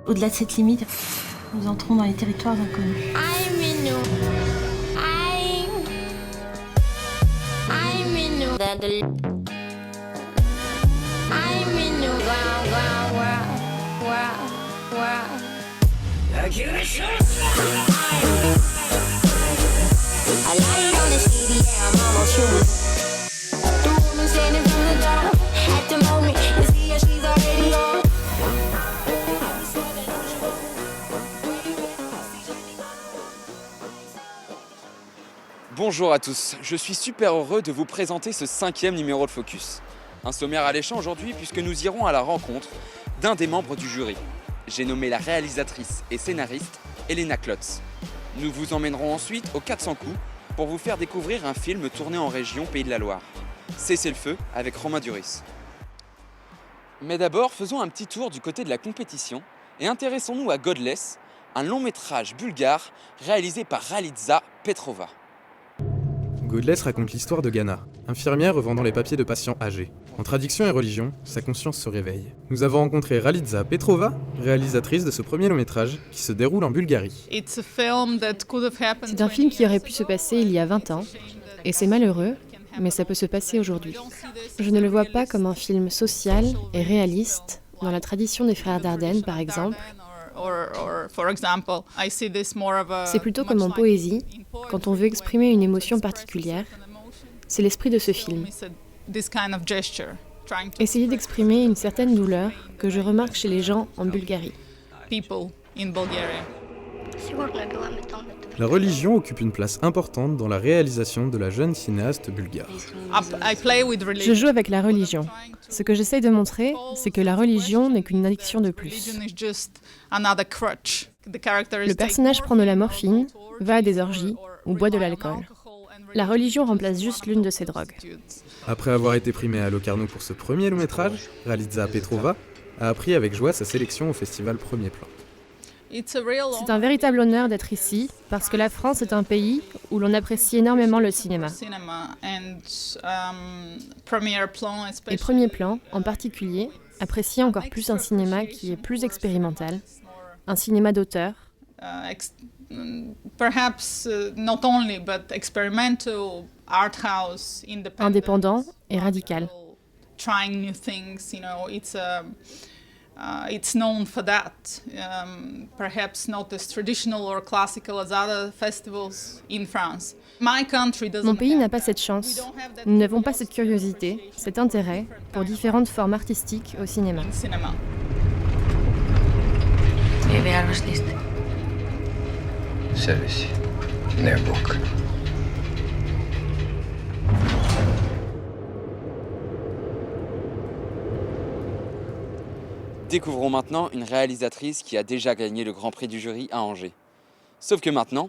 Au-delà de cette limite, nous entrons dans les territoires inconnus. Bonjour à tous, je suis super heureux de vous présenter ce 5e numéro de Focus. Un sommaire alléchant aujourd'hui puisque nous irons à la rencontre d'un des membres du jury. J'ai nommé la réalisatrice et scénariste Elena Klotz. Nous vous emmènerons ensuite au 400 coups pour vous faire découvrir un film tourné en région Pays de la Loire. Cessez le feu avec Romain Duris. Mais d'abord, faisons un petit tour du côté de la compétition et intéressons-nous à Godless, un long métrage bulgare réalisé par Ralica Petrova. Godless raconte l'histoire de Ghana, infirmière revendant les papiers de patients âgés. Entre addiction et religion, sa conscience se réveille. Nous avons rencontré Ralica Petrova, réalisatrice de ce premier long métrage qui se déroule en Bulgarie. C'est un film qui aurait pu se passer il y a 20 ans, et c'est malheureux, mais ça peut se passer aujourd'hui. Je ne le vois pas comme un film social et réaliste, dans la tradition des frères Dardenne par exemple. C'est plutôt comme en poésie, quand on veut exprimer une émotion particulière. C'est l'esprit de ce film. Essayer d'exprimer une certaine douleur que je remarque chez les gens en Bulgarie. La religion occupe une place importante dans la réalisation de la jeune cinéaste bulgare. Je joue avec la religion. Ce que j'essaye de montrer, c'est que la religion n'est qu'une addiction de plus. Le personnage prend de la morphine, va à des orgies ou boit de l'alcool. La religion remplace juste l'une de ces drogues. Après avoir été primée à Locarno pour ce premier long métrage, Ralica Petrova a appris avec joie sa sélection au festival Premier Plan. C'est un véritable honneur d'être ici, parce que la France est un pays où l'on apprécie énormément le cinéma. Et Premier Plan, en particulier, apprécie encore plus un cinéma qui est plus expérimental, un cinéma d'auteur. Indépendant et radical. It's known for that, perhaps not as traditional or classical as other festivals in France. Mon pays n'a pas cette chance. Nous n'avons pas cette curiosité, cet intérêt pour différentes formes artistiques au cinéma. Service. Nearbook. Découvrons maintenant une réalisatrice qui a déjà gagné le Grand Prix du jury à Angers. Sauf que maintenant,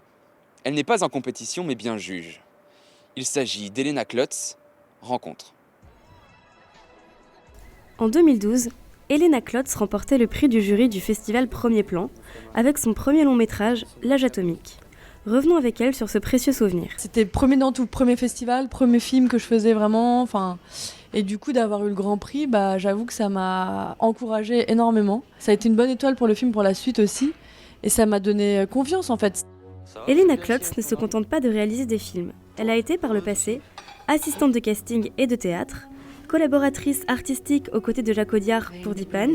elle n'est pas en compétition mais bien juge. Il s'agit d'Elena Klotz, Rencontre. En 2012, Elena Klotz remportait le prix du jury du festival Premier Plan avec son premier long métrage, L'âge atomique. Revenons avec elle sur ce précieux souvenir. C'était le premier dans tout, premier festival, premier film que je faisais vraiment, et du coup d'avoir eu le Grand Prix, j'avoue que ça m'a encouragée énormément. Ça a été une bonne étoile pour le film pour la suite aussi, et ça m'a donné confiance en fait. Elena Klotz ne se contente pas de réaliser des films. Elle a été par le passé assistante de casting et de théâtre, collaboratrice artistique aux côtés de Jacques Audiard pour Dipan,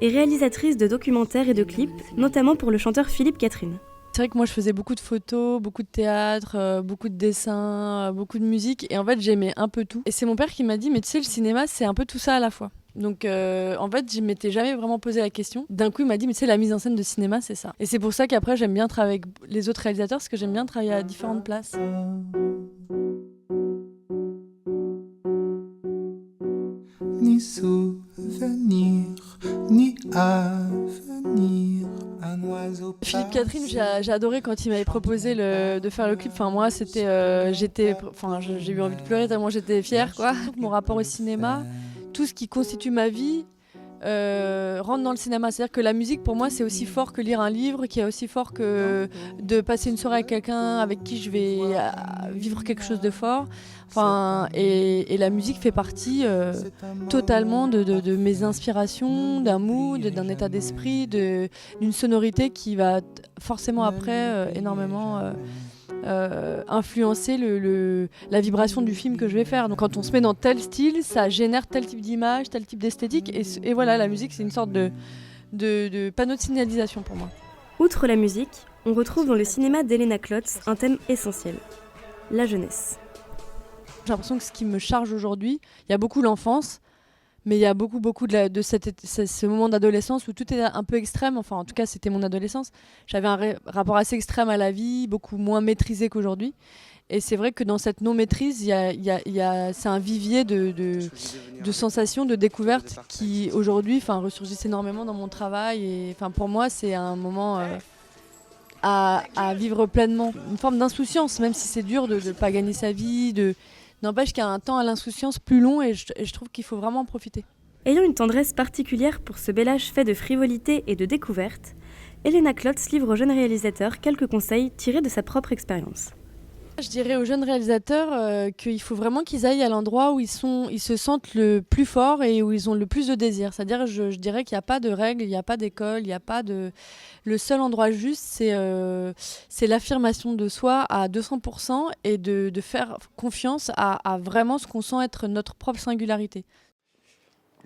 et réalisatrice de documentaires et de clips, notamment pour le chanteur Philippe Catherine. C'est vrai que moi je faisais beaucoup de photos, beaucoup de théâtre, beaucoup de dessins, beaucoup de musique, et en fait j'aimais un peu tout. Et c'est mon père qui m'a dit, mais tu sais, le cinéma c'est un peu tout ça à la fois. Donc en fait je m'étais jamais vraiment posé la question. D'un coup il m'a dit, mais tu sais, la mise en scène de cinéma c'est ça. Et c'est pour ça qu'après j'aime bien travailler avec les autres réalisateurs, parce que j'aime bien travailler à différentes places. Ni souvenir, ni avenir. Philippe Catherine, j'ai adoré quand il m'avait proposé de faire le clip. Enfin, moi, c'était, j'ai eu envie de pleurer tellement j'étais fière, quoi. Mon rapport au cinéma, tout ce qui constitue ma vie, rentre dans le cinéma. C'est-à-dire que la musique, pour moi, c'est aussi fort que lire un livre, qui est aussi fort que de passer une soirée avec quelqu'un avec qui je vais vivre quelque chose de fort. Enfin, et la musique fait partie totalement de mes inspirations, d'un mood, d'un état d'esprit, d'une sonorité qui va forcément après énormément influencer la vibration du film que je vais faire. Donc quand on se met dans tel style, ça génère tel type d'image, tel type d'esthétique. Et voilà, la musique, c'est une sorte de panneau de signalisation pour moi. Outre la musique, on retrouve dans le cinéma d'Helena Klotz un thème essentiel, la jeunesse. J'ai l'impression que ce qui me charge aujourd'hui, il y a beaucoup l'enfance, mais il y a beaucoup de ce moment d'adolescence où tout est un peu extrême. Enfin, en tout cas, c'était mon adolescence. J'avais un rapport assez extrême à la vie, beaucoup moins maîtrisé qu'aujourd'hui. Et c'est vrai que dans cette non-maîtrise, c'est un vivier de sensations, de découvertes qui, aujourd'hui, ressurgissent énormément dans mon travail. Et pour moi, c'est un moment à vivre pleinement. Une forme d'insouciance, même si c'est dur de ne pas gagner sa vie, n'empêche qu'il y a un temps à l'insouciance plus long et je trouve qu'il faut vraiment en profiter. Ayant une tendresse particulière pour ce bel âge fait de frivolité et de découverte, Helena Klotz livre aux jeunes réalisateurs quelques conseils tirés de sa propre expérience. Je dirais aux jeunes réalisateurs qu'il faut vraiment qu'ils aillent à l'endroit où ils se sentent le plus fort et où ils ont le plus de désir. C'est-à-dire, je dirais qu'il n'y a pas de règles, il n'y a pas d'école, il n'y a pas de... Le seul endroit juste, c'est l'affirmation de soi à 200% et de faire confiance à vraiment ce qu'on sent être notre propre singularité.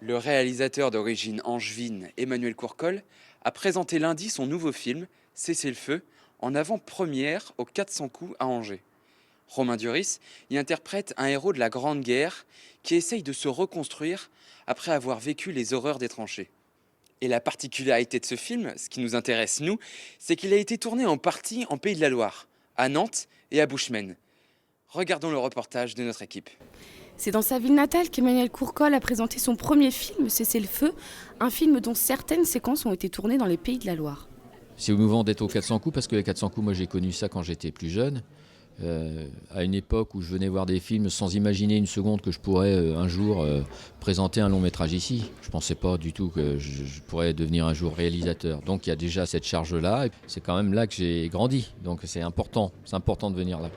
Le réalisateur d'origine angevine, Emmanuel Courcol, a présenté lundi son nouveau film, Cessez le feu, en avant-première aux 400 coups à Angers. Romain Duris y interprète un héros de la Grande Guerre qui essaye de se reconstruire après avoir vécu les horreurs des tranchées. Et la particularité de ce film, ce qui nous intéresse nous, c'est qu'il a été tourné en partie en Pays de la Loire, à Nantes et à Bushman. Regardons le reportage de notre équipe. C'est dans sa ville natale qu'Emmanuel Courcol a présenté son premier film, Cessez le feu, un film dont certaines séquences ont été tournées dans les Pays de la Loire. C'est émouvant d'être aux 400 coups parce que les 400 coups, moi j'ai connu ça quand j'étais plus jeune. À une époque où je venais voir des films sans imaginer une seconde que je pourrais un jour présenter un long métrage ici. Je ne pensais pas du tout que je pourrais devenir un jour réalisateur. Donc il y a déjà cette charge-là. Et c'est quand même là que j'ai grandi. Donc c'est important de venir là.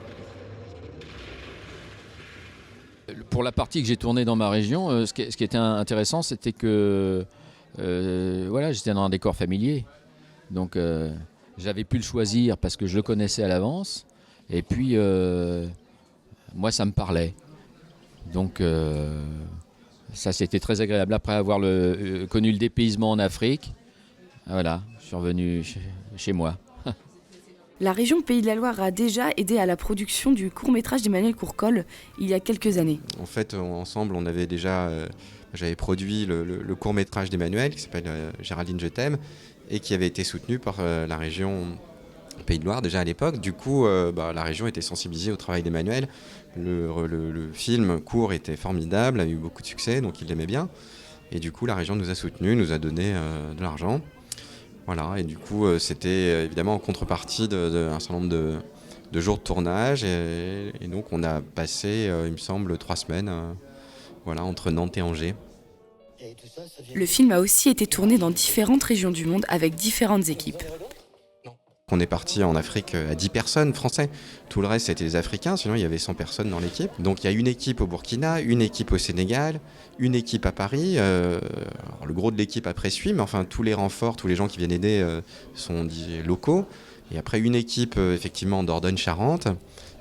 Pour la partie que j'ai tournée dans ma région, ce qui était intéressant, c'était que j'étais dans un décor familier. Donc j'avais pu le choisir parce que je le connaissais à l'avance. Et puis, moi, ça me parlait. Donc, ça, c'était très agréable. Après avoir connu le dépaysement en Afrique, voilà, je suis revenu chez moi. La région Pays de la Loire a déjà aidé à la production du court-métrage d'Emmanuel Courcol il y a quelques années. En fait, ensemble, on avait déjà... j'avais produit le court-métrage d'Emmanuel, qui s'appelle Géraldine, je t'aime, et qui avait été soutenu par la région... Pays de Loire déjà à l'époque. Du coup, la région était sensibilisée au travail d'Emmanuel. Le film court était formidable, a eu beaucoup de succès, donc il l'aimait bien. Et du coup, la région nous a soutenus, nous a donné de l'argent. Voilà, et du coup, c'était évidemment en contrepartie d'un certain nombre de jours de tournage. Et donc, on a passé, il me semble, 3 semaines entre Nantes et Angers. Le film a aussi été tourné dans différentes régions du monde avec différentes équipes. On est parti en Afrique à 10 personnes français. Tout le reste, c'était les Africains, sinon il y avait 100 personnes dans l'équipe. Donc il y a une équipe au Burkina, une équipe au Sénégal, une équipe à Paris. Alors, le gros de l'équipe après suit, mais enfin tous les renforts, tous les gens qui viennent aider sont locaux. Et après une équipe effectivement d'Ordonne-Charente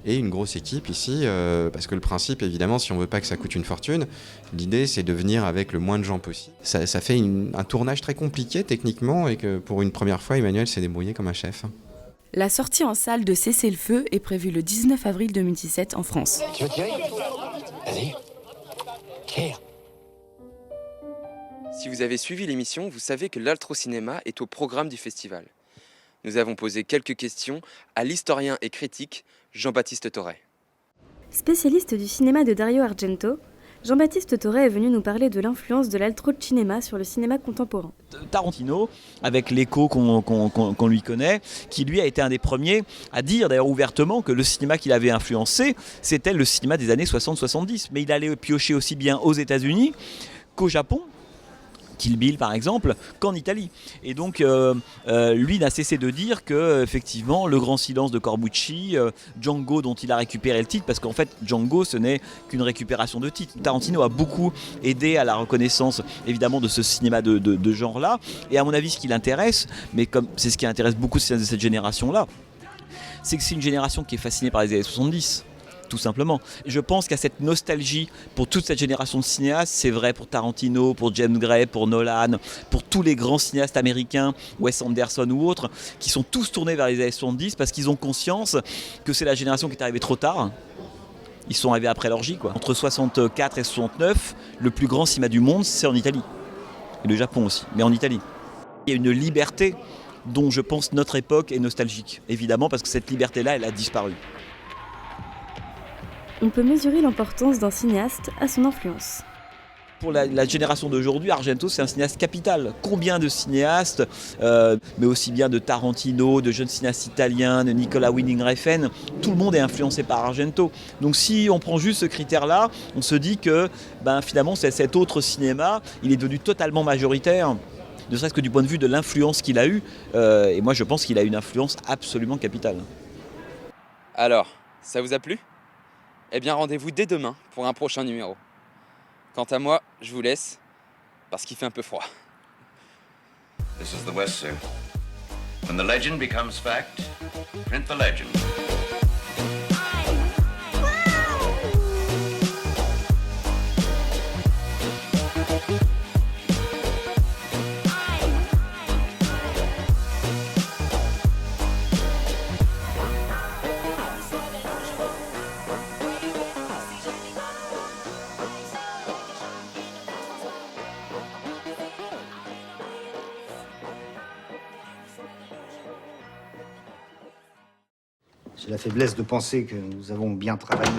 et une grosse équipe ici, parce que le principe évidemment, si on veut pas que ça coûte une fortune, l'idée c'est de venir avec le moins de gens possible. Ça fait un tournage très compliqué techniquement et que pour une première fois Emmanuel s'est débrouillé comme un chef. La sortie en salle de Cessez le feu est prévue le 19 avril 2017 en France. Tu veux tirer ? Vas-y. Tire. Si vous avez suivi l'émission, vous savez que l'Altro-Cinéma est au programme du festival. Nous avons posé quelques questions à l'historien et critique Jean-Baptiste Toret. Spécialiste du cinéma de Dario Argento, Jean-Baptiste Toret est venu nous parler de l'influence de l'altro-cinéma sur le cinéma contemporain. Tarantino, avec l'écho qu'on lui connaît, qui lui a été un des premiers à dire d'ailleurs ouvertement que le cinéma qu'il avait influencé, c'était le cinéma des années 60-70. Mais il allait piocher aussi bien aux États-Unis qu'au Japon, Kill Bill par exemple, qu'en Italie. Et donc lui n'a cessé de dire que effectivement Le Grand Silence de Corbucci, Django dont il a récupéré le titre, parce qu'en fait Django ce n'est qu'une récupération de titre. Tarantino a beaucoup aidé à la reconnaissance évidemment de ce cinéma de genre-là, et à mon avis ce qui l'intéresse, mais comme c'est ce qui intéresse beaucoup de cette génération-là, c'est que c'est une génération qui est fascinée par les années 70. Tout simplement. Je pense qu'à cette nostalgie pour toute cette génération de cinéastes, c'est vrai pour Tarantino, pour James Gray, pour Nolan, pour tous les grands cinéastes américains, Wes Anderson ou autres, qui sont tous tournés vers les années 70 parce qu'ils ont conscience que c'est la génération qui est arrivée trop tard. Ils sont arrivés après l'orgie, quoi. Entre 64 et 69, le plus grand cinéma du monde, c'est en Italie. Et le Japon aussi, mais en Italie. Il y a une liberté dont je pense notre époque est nostalgique, évidemment, parce que cette liberté-là, elle a disparu. On peut mesurer l'importance d'un cinéaste à son influence. Pour la génération d'aujourd'hui, Argento, c'est un cinéaste capital. Combien de cinéastes, mais aussi bien de Tarantino, de jeunes cinéastes italiens, de Nicolas Winding Refn, tout le monde est influencé par Argento. Donc si on prend juste ce critère-là, on se dit que finalement cet autre cinéma, il est devenu totalement majoritaire, ne serait-ce que du point de vue de l'influence qu'il a eue. Et moi je pense qu'il a une influence absolument capitale. Alors, ça vous a plu ? Eh bien, rendez-vous dès demain pour un prochain numéro. Quant à moi, je vous laisse, parce qu'il fait un peu froid. This is the West, sir. When the legend becomes fact, print the legend. J'ai la faiblesse de penser que nous avons bien travaillé.